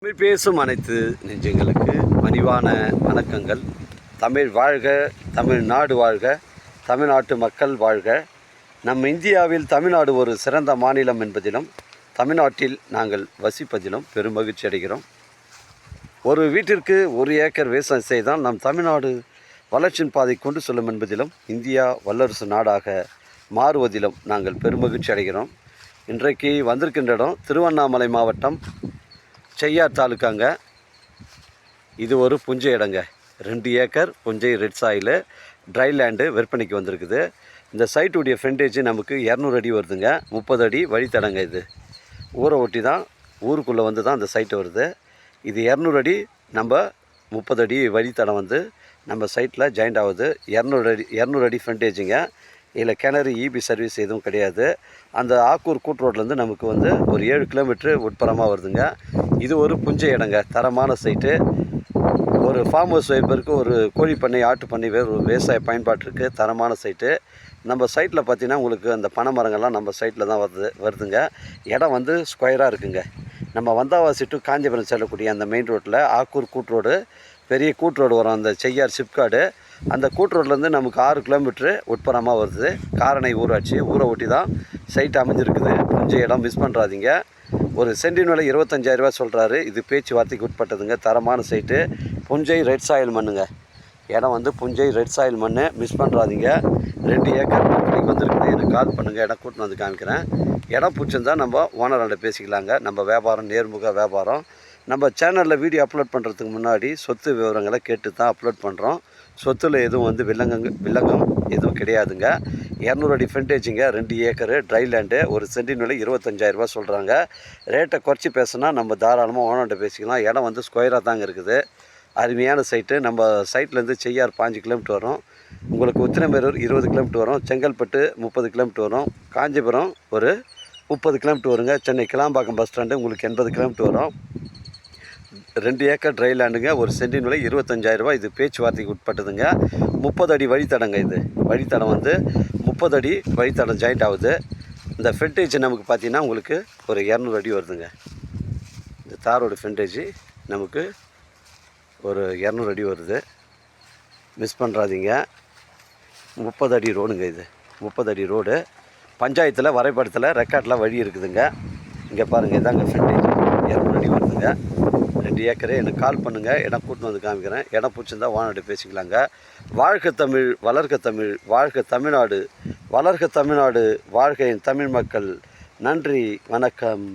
தமிழ் பேசும் அனைத்து நெஞ்சங்களுக்கு பணிவான வணக்கங்கள். தமிழ் வாழ்க, தமிழ்நாடு வாழ்க, தமிழ்நாட்டு மக்கள் வாழ்க. நம் இந்தியாவில் தமிழ்நாடு ஒரு சிறந்த மாநிலம் என்பதிலும் தமிழ்நாட்டில் நாங்கள் வசிப்பதிலும் பெரும் மகிழ்ச்சி அடைகிறோம். ஒரு வீட்டிற்கு 1 ஏக்கர் விவசாயம் செய்தால் நம் தமிழ்நாடு வளர்ச்சியின் பாதை கொண்டு செல்லும் என்பதிலும் இந்தியா வல்லரசு நாடாக மாறுவதிலும் நாங்கள் பெருமகிழ்ச்சி அடைகிறோம். இன்றைக்கு வந்திருக்கின்ற இடம் திருவண்ணாமலை மாவட்டம் செய்யார் தாலுக்காங்க. இது ஒரு புஞ்சை இடங்க. 2 ஏக்கர் புஞ்சை ரெட் சாயில் ட்ரை லேண்டு விற்பனைக்கு வந்திருக்குது. இந்த சைட்டுடைய ஃப்ரண்டேஜ் நமக்கு 200 அடி வருதுங்க. 30 அடி வழித்தடங்க. இது ஊரை ஒட்டி தான், ஊருக்குள்ளே வந்து தான் இந்த சைட்டு வருது. இது 200 அடி, நம்ம 30 அடி வழித்தடம் வந்து நம்ம சைட்டில் ஜாயிண்ட் ஆகுது. 200 அடி ஃப்ரண்டேஜுங்க. இதில் கிணறு இபி சர்வீஸ் எதுவும் கிடையாது. அந்த ஆக்கூர் கூட்டு ரோட்லேருந்து நமக்கு வந்து ஒரு 7 கிலோமீட்ரு உட்புறமாக வருதுங்க. இது ஒரு புஞ்சை இடங்க, தரமான சைட்டு. ஒரு ஃபார்ம் ஹவுஸ் வைப்பருக்கு, ஒரு கோழி பண்ணை, ஆட்டு பண்ணை, விவசாய பயன்பாட்டிற்கு தரமான சைட்டு. நம்ம சைட்டில் பார்த்திங்கன்னா உங்களுக்கு அந்த பனை மரங்கள்லாம் நம்ம சைட்டில் தான் வருதுங்க. இடம் வந்து ஸ்கொயராக இருக்குங்க. நம்ம வந்தாவாசி டு காஞ்சிபுரம் செல்லக்கூடிய அந்த மெயின் ரோட்டில் ஆக்கூர் கூட்டு ரோடு, பெரிய கூட்டு ரோடு வரும், அந்த செய்யார் சிப்காடு. அந்த கூட்டு ரோட்லேருந்து நமக்கு 6 கிலோமீட்ரு உட்புறமாக வருது. காரணை ஊராட்சி, ஊரை ஒட்டி தான் சைட் அமைஞ்சிருக்குது. புஞ்சை இடம் மிஸ் பண்ணுறாதீங்க. ஒரு சென்டின் விலை 25,000 ரூபா சொல்கிறாரு. இது பேச்சுவார்த்தைக்கு உட்பட்டதுங்க. தரமான சைட்டு. புஞ்சை ரெட் சாயில் மண்ணுங்க. இடம் வந்து புஞ்சை ரெட் சாயில் மண், மிஸ் பண்ணுறாதீங்க. 2 ஏக்கர் விற்பனைக்கு வந்துருக்குது. எனக்கு கால் பண்ணுங்கள், இடம் கூட்டின்னு வந்து காமிக்கிறேன். இடம் பிடிச்சிருந்தா நம்ம ஓனராண்ட பேசிக்கலாங்க. நம்ம வியாபாரம் நேர்முக வியாபாரம். நம்ம சேனலில் வீடியோ அப்லோட் பண்ணுறதுக்கு முன்னாடி சொத்து விவரங்களை கேட்டு தான் அப்லோட் பண்ணுறோம். சொத்தில் எதுவும் வந்து வில்லங்கம் எதுவும் கிடையாதுங்க. 200 அடி ஃப்ரண்டேஜுங்க. 2 ஏக்கரு ட்ரை லேண்டு. ஒரு சென்டின் விலை 25,000 ரூபா சொல்கிறாங்க. ரேட்டை குறைச்சி பேசுனா நம்ம தாராளமாக ஓனர்கிட்ட பேசிக்கலாம். இடம் வந்து ஸ்கொயராக தாங்க இருக்குது. அருமையான சைட்டு. நம்ம சைட்லேருந்து செய்யார் 5 கிலோமீட்டர் வரும். உங்களுக்கு உத்திரமேரூர் 20 கிலோமீட்டர் வரும். செங்கல்பட்டு 30 கிலோமீட்டர் வரும். காஞ்சிபுரம் ஒரு 30 கிலோமீட்டர் வருங்க. சென்னை கிளாம்பாக்கம் பஸ் ஸ்டாண்டு உங்களுக்கு 80 கிலோமீட்டர் வரும். 2 ஏக்கர் ட்ரை லேண்டுங்க. ஒரு சென்டின் விலை 25,000 ரூபா. இது பேச்சுவார்த்தைக்கு உட்பட்டதுங்க. 30 அடி வழித்தடங்க. இது வழித்தடம் வந்து 30 அடி வழித்தடம் ஜாயிண்ட் ஆகுது. இந்த ஃப்ரண்டேஜ் நமக்கு பார்த்திங்கன்னா உங்களுக்கு ஒரு 200 அடி வருதுங்க. இந்த தாரோட ஃப்ரண்டேஜ் நமக்கு ஒரு 200 அடி வருது. மிஸ் பண்ணுறாதீங்க. 30 அடி ரோடுங்க. இது 30 அடி ரோடு. பஞ்சாயத்தில் வரைபடத்தில் ரெக்கார்டில் வழி இருக்குதுங்க. இங்கே பாருங்கள், இதாங்க ஃப்ரண்டேஜ். 200 அடி வருதுங்க. 2 ஏக்கரு. எனக்கு கால் பண்ணுங்கள், இடம் கூட்டின்னு வந்து காமிக்கிறேன். இடம் பிடிச்சிருந்தா ஓனர்கிட்ட பேசிக்கலாங்க. வாழ்க தமிழ், வளர்க தமிழ், வாழ்க தமிழ்நாடு, வளர்க தமிழ்நாடு, வாழ்க என் தமிழ் மக்கள். நன்றி, வணக்கம்.